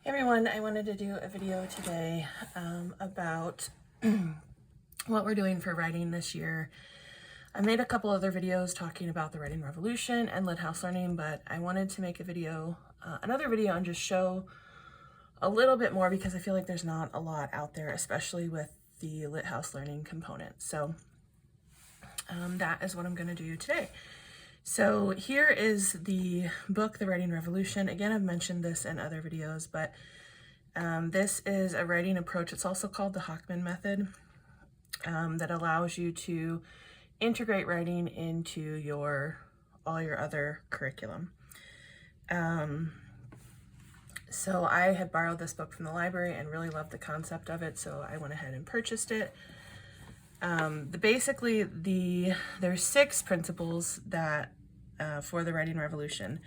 Hey everyone, I wanted to do a video today about what we're doing for writing this year. I made a couple other videos talking about the writing revolution and LitHouse learning, but I wanted to make a video, another video, and just show a little bit more because I feel like there's not a lot out there, especially with the LitHouse learning component. So that is what I'm going to do today. So here is the book, The Writing Revolution. Again, I've mentioned this in other videos, but this is a writing approach. It's also called the Hockman method that allows you to integrate writing into all your other curriculum. So I had borrowed this book from the library and really loved the concept of it, so I went ahead and purchased it. There's 6 principles that for the writing revolution,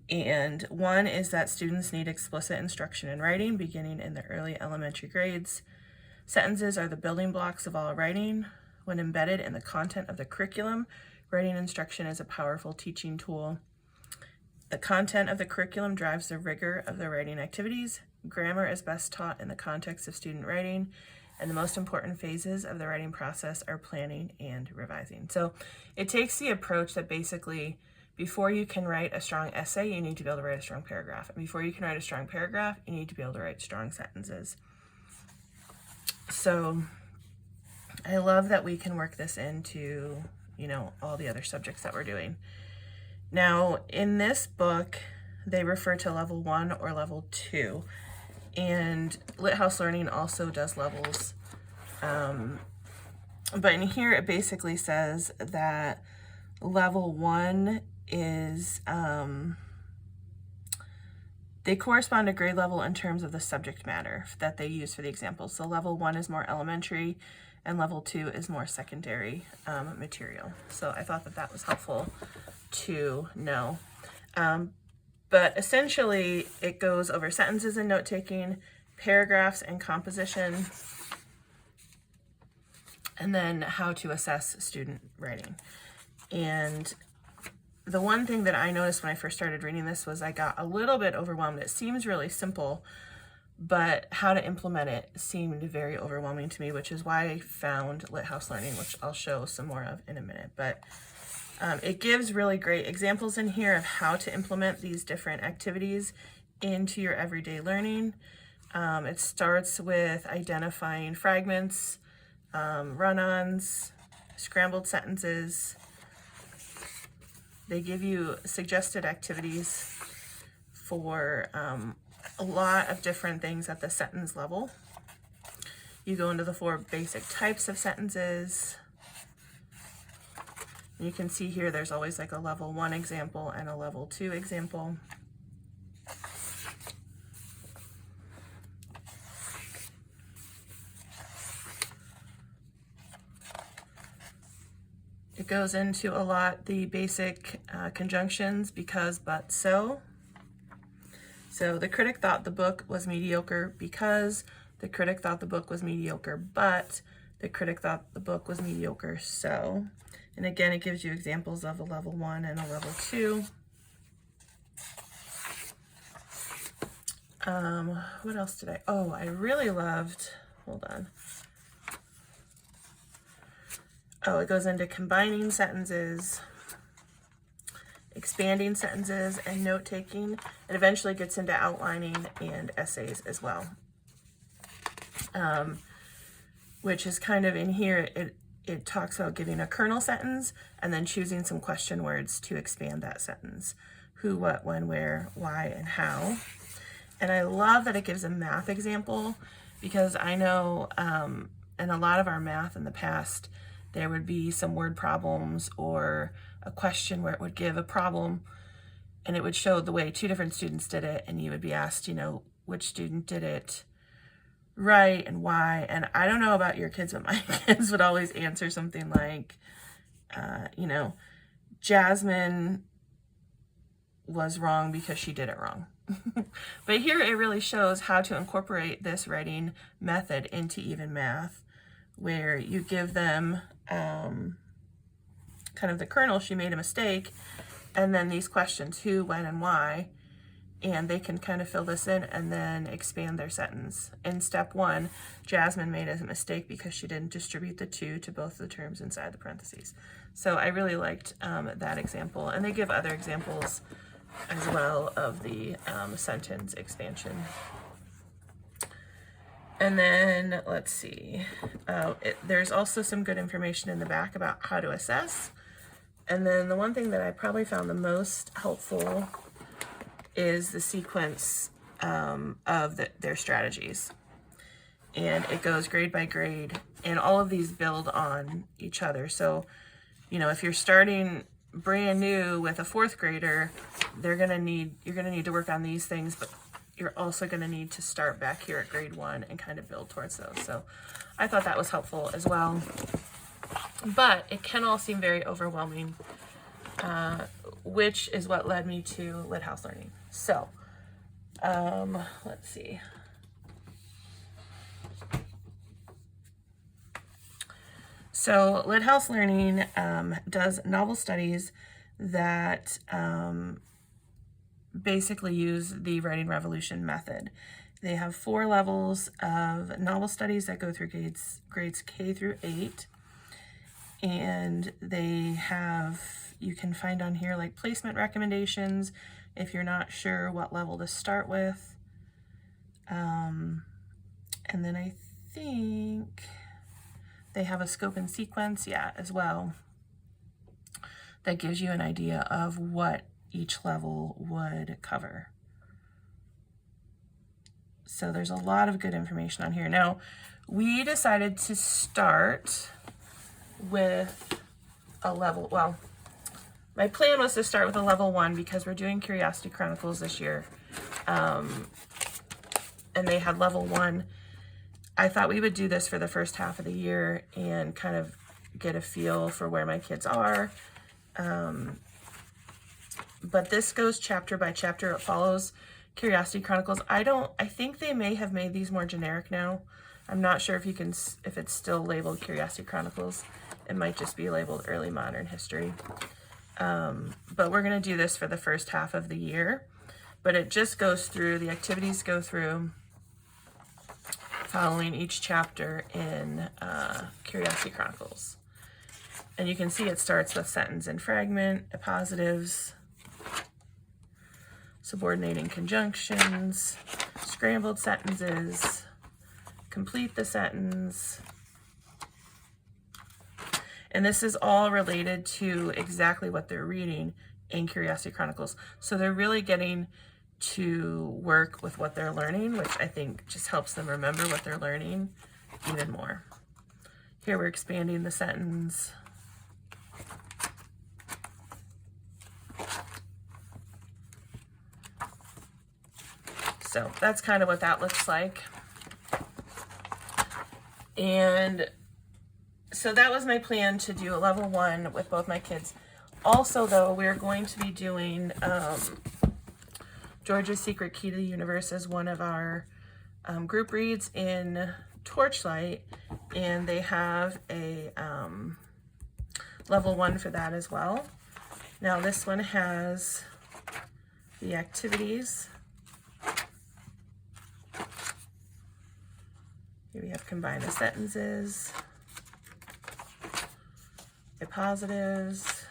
and one is that students need explicit instruction in writing beginning in the early elementary grades. Sentences are the building blocks of all writing. When embedded in the content of the curriculum, writing instruction is a powerful teaching tool. The content of the curriculum drives the rigor of the writing activities. Grammar is best taught in the context of student writing, and the most important phases of the writing process are planning and revising. So it takes the approach that basically before you can write a strong essay, you need to be able to write a strong paragraph. And before you can write a strong paragraph, you need to be able to write strong sentences. So I love that we can work this into, all the other subjects that we're doing. Now, in this book, they refer to level 1 or level 2. And LitHouse Learning also does levels. But in here, it basically says that level 1 is, they correspond to grade level in terms of the subject matter that they use for the examples. So level 1 is more elementary, and level 2 is more secondary material. So I thought that was helpful to know. But essentially, it goes over sentences and note-taking, paragraphs and composition, and then how to assess student writing. And the one thing that I noticed when I first started reading this was I got a little bit overwhelmed. It seems really simple, but how to implement it seemed very overwhelming to me, which is why I found LitHouse Learning, which I'll show some more of in a minute. But it gives really great examples in here of how to implement these different activities into your everyday learning. It starts with identifying fragments, run-ons, scrambled sentences. They give you suggested activities for a lot of different things at the sentence level. You go into the 4 basic types of sentences. You can see here there's always like a level 1 example and a level 2 example. It goes into a lot the basic conjunctions, because, but, so. So the critic thought the book was mediocre because, the critic thought the book was mediocre, but the critic thought the book was mediocre, so. And again, it gives you examples of a level 1 and a level 2. What else did I really loved, hold on. It goes into combining sentences, expanding sentences, and note-taking. It eventually gets into outlining and essays as well. Which is kind of in here, it talks about giving a kernel sentence and then choosing some question words to expand that sentence. Who, what, when, where, why, and how. And I love that it gives a math example, because I know in a lot of our math in the past, there would be some word problems or a question where it would give a problem and it would show the way 2 different students did it, and you would be asked, which student did it right and why. And I don't know about your kids, but my kids would always answer something like, Jasmine was wrong because she did it wrong. But here it really shows how to incorporate this writing method into even math, where you give them kind of the kernel, she made a mistake, and then these questions, who, when, and why, and they can kind of fill this in and then expand their sentence. In step 1, Jasmine made a mistake because she didn't distribute the 2 to both the terms inside the parentheses. So I really liked that example, and they give other examples as well of the sentence expansion. And then let's see, there's also some good information in the back about how to assess. And then the one thing that I probably found the most helpful is the sequence of their strategies. And it goes grade by grade, and all of these build on each other. So, you know, if you're starting brand new with a 4th grader, you're gonna need to work on these things, but you're also gonna need to start back here at grade 1 and kind of build towards those. So I thought that was helpful as well. But it can all seem very overwhelming, which is what led me to LitHouse Learning. So, let's see. So LitHouse Learning does novel studies that basically use the Writing Revolution method. They have 4 levels of novel studies that go through grades K through 8. And they have, you can find on here like placement recommendations if you're not sure what level to start with. And then I think they have a scope and sequence, as well, that gives you an idea of what each level would cover. So there's a lot of good information on here. Now, we decided to start with a level, well, my plan was to start with a level 1 because we're doing Curiosity Chronicles this year, and they had level 1. I thought we would do this for the first half of the year and kind of get a feel for where my kids are, but this goes chapter by chapter. It follows Curiosity Chronicles. I think they may have made these more generic now. I'm not sure if it's still labeled Curiosity Chronicles. It might just be labeled Early Modern History. But we're going to do this for the first half of the year. But it just goes through, the activities go through following each chapter in Curiosity Chronicles. And you can see it starts with sentence and fragment, appositives, subordinating conjunctions, scrambled sentences, complete the sentence. And this is all related to exactly what they're reading in Curiosity Chronicles. So they're really getting to work with what they're learning, which I think just helps them remember what they're learning even more. Here we're expanding the sentence. So that's kind of what that looks like. And so that was my plan, to do a level 1 with both my kids. Also, though, we're going to be doing George's Secret Key to the Universe as one of our group reads in Torchlight, and they have a level 1 for that as well. Now this one has the activities. Here we have combine the sentences, appositives,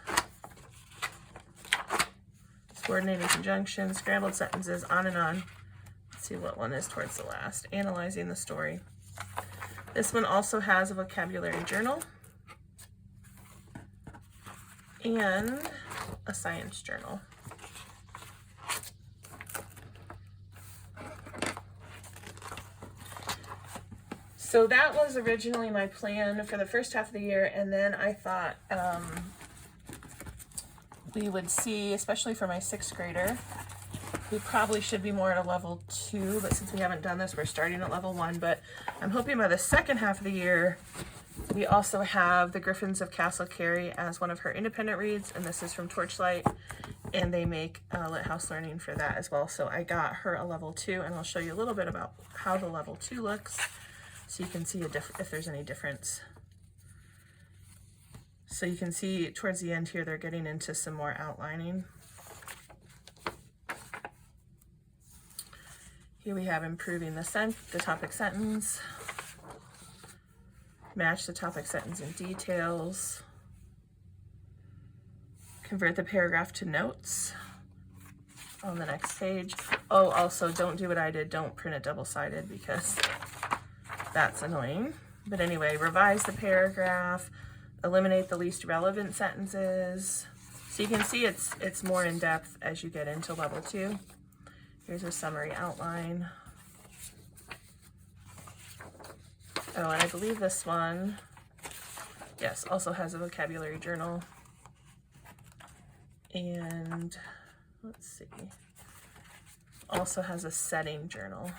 subordinating conjunctions, scrambled sentences, on and on. Let's see what one is towards the last. Analyzing the story. This one also has a vocabulary journal and a science journal. So that was originally my plan for the first half of the year, and then I thought we would see, especially for my 6th grader, we probably should be more at a level 2, but since we haven't done this, we're starting at level 1. But I'm hoping by the second half of the year, we also have The Griffins of Castle Carey as one of her independent reads, and this is from Torchlight, and they make LitHouse Learning for that as well. So I got her a level 2, and I'll show you a little bit about how the level 2 looks, so you can see if there's any difference. So you can see towards the end here, they're getting into some more outlining. Here we have improving the topic sentence, match the topic sentence in details, convert the paragraph to notes on the next page. Oh, also don't do what I did, don't print it double-sided because that's annoying. But anyway, revise the paragraph, eliminate the least relevant sentences. So you can see it's more in depth as you get into level 2. Here's a summary outline. Oh, and I believe this one, yes, also has a vocabulary journal. And let's see, also has a setting journal.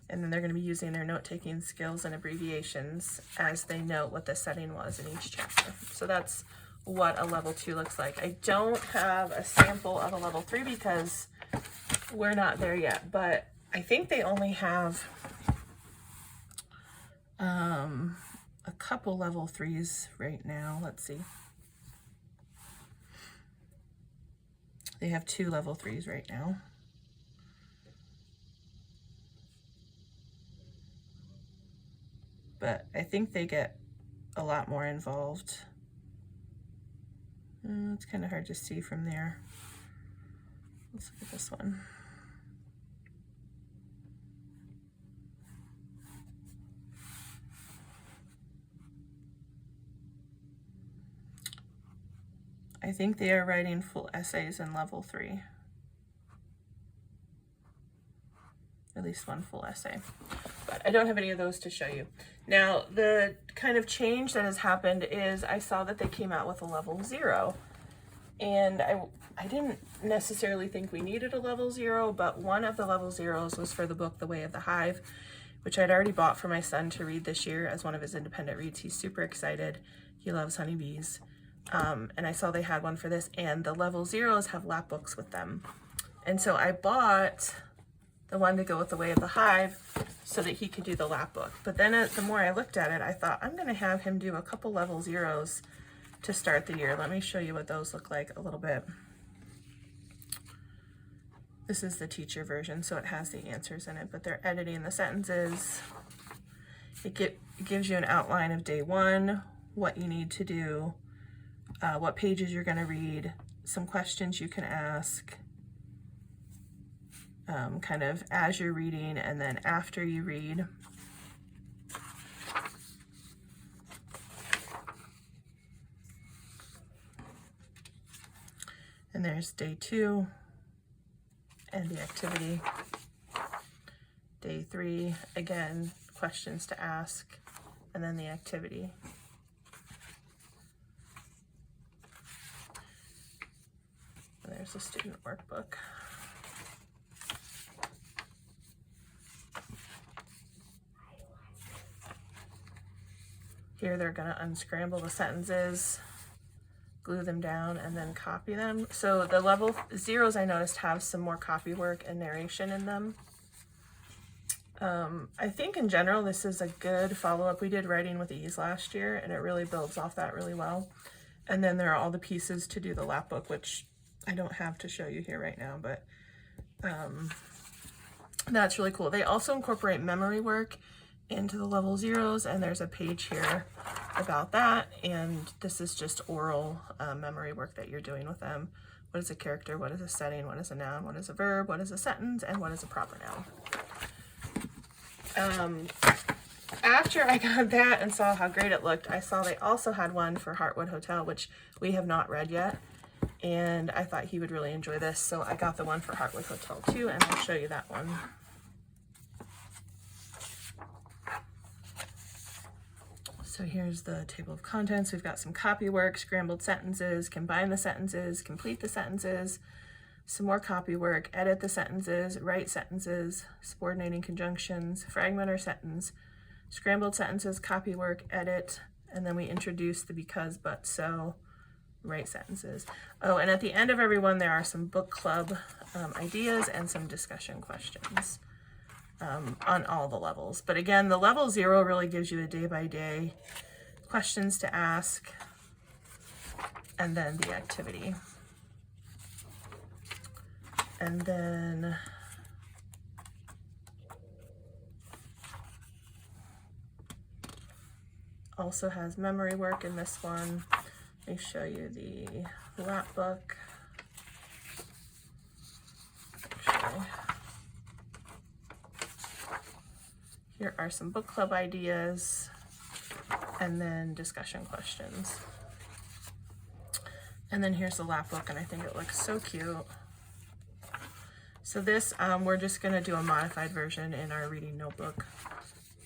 And then they're going to be using their note-taking skills and abbreviations as they note what the setting was in each chapter. So that's what a level 2 looks like. I don't have a sample of a level 3 because we're not there yet, but I think they only have a couple level 3s right now. Let's see. They have 2 level 3s right now. But I think they get a lot more involved. It's kind of hard to see from there. Let's look at this one. I think they are writing full essays in level 3. At least one full essay. But I don't have any of those to show you. Now, the kind of change that has happened is I saw that they came out with a level 0. And I didn't necessarily think we needed a level 0, but one of the level 0s was for the book The Way of the Hive, which I'd already bought for my son to read this year as one of his independent reads. He's super excited. He loves honeybees. And I saw they had one for this, and the level 0s have lap books with them. And so I bought the one to go with The Way of the Hive so that he could do the lap book. But then the more I looked at it, I thought I'm going to have him do a couple level 0s to start the year. Let me show you what those look like a little bit. This is the teacher version, so it has the answers in it, but they're editing the sentences. It gives you an outline of day 1, what you need to do, what pages you're going to read, some questions you can ask, kind of as you're reading and then after you read. And there's day 2 and the activity. Day 3, again, questions to ask, and then the activity. And there's a student workbook. Here they're going to unscramble the sentences, glue them down, and then copy them. So the level 0s I noticed have some more copy work and narration in them. I think in general this is a good follow-up. We did Writing with Ease last year, and it really builds off that really well. And then there are all the pieces to do the lap book, which I don't have to show you here right now, but that's really cool. They also incorporate memory work into the level 0s, and there's a page here about that, and this is just oral memory work that you're doing with them. What is a character? What is a setting? What is a noun? What is a verb? What is a sentence? And what is a proper noun? After I got that and saw how great it looked, I saw they also had one for Heartwood Hotel, which we have not read yet, and I thought he would really enjoy this, so I got the one for Heartwood Hotel too, and I'll show you that one. So here's the table of contents. We've got some copy work, scrambled sentences, combine the sentences, complete the sentences, some more copy work, edit the sentences, write sentences, subordinating conjunctions, fragment or sentence, scrambled sentences, copy work, edit, and then we introduce the because, but, so, write sentences. Oh, and at the end of every one, there are some book club ideas and some discussion questions. On all the levels. But again, the level 0 really gives you a day-by-day questions to ask, and then the activity. And then also has memory work in this one. Let me show you the lap book. Actually, here are some book club ideas and then discussion questions. And then here's the lap book, and I think it looks so cute. So this, we're just gonna do a modified version in our reading notebook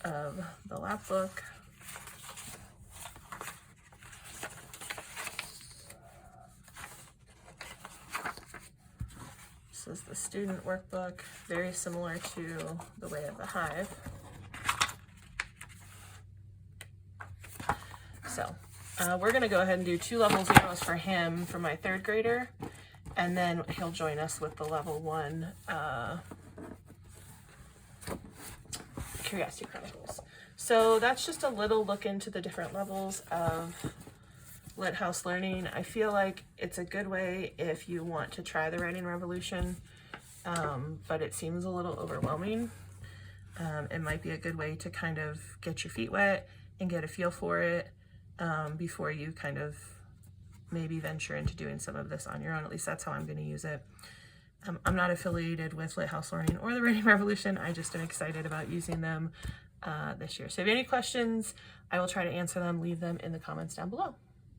of the lap book. This is the student workbook, very similar to the Way of the Hive. So we're gonna go ahead and do 2 level 0s for him for my 3rd grader, and then he'll join us with the level 1 Curiosity Chronicles. So that's just a little look into the different levels of LitHouse learning. I feel like it's a good way if you want to try the writing revolution, but it seems a little overwhelming. It might be a good way to kind of get your feet wet and get a feel for it before you kind of maybe venture into doing some of this on your own. At least that's how I'm going to use it. I'm not affiliated with LitHouse Learning or the Writing Revolution. I just am excited about using them this year. So if you have any questions, I will try to answer them. Leave them in the comments down below.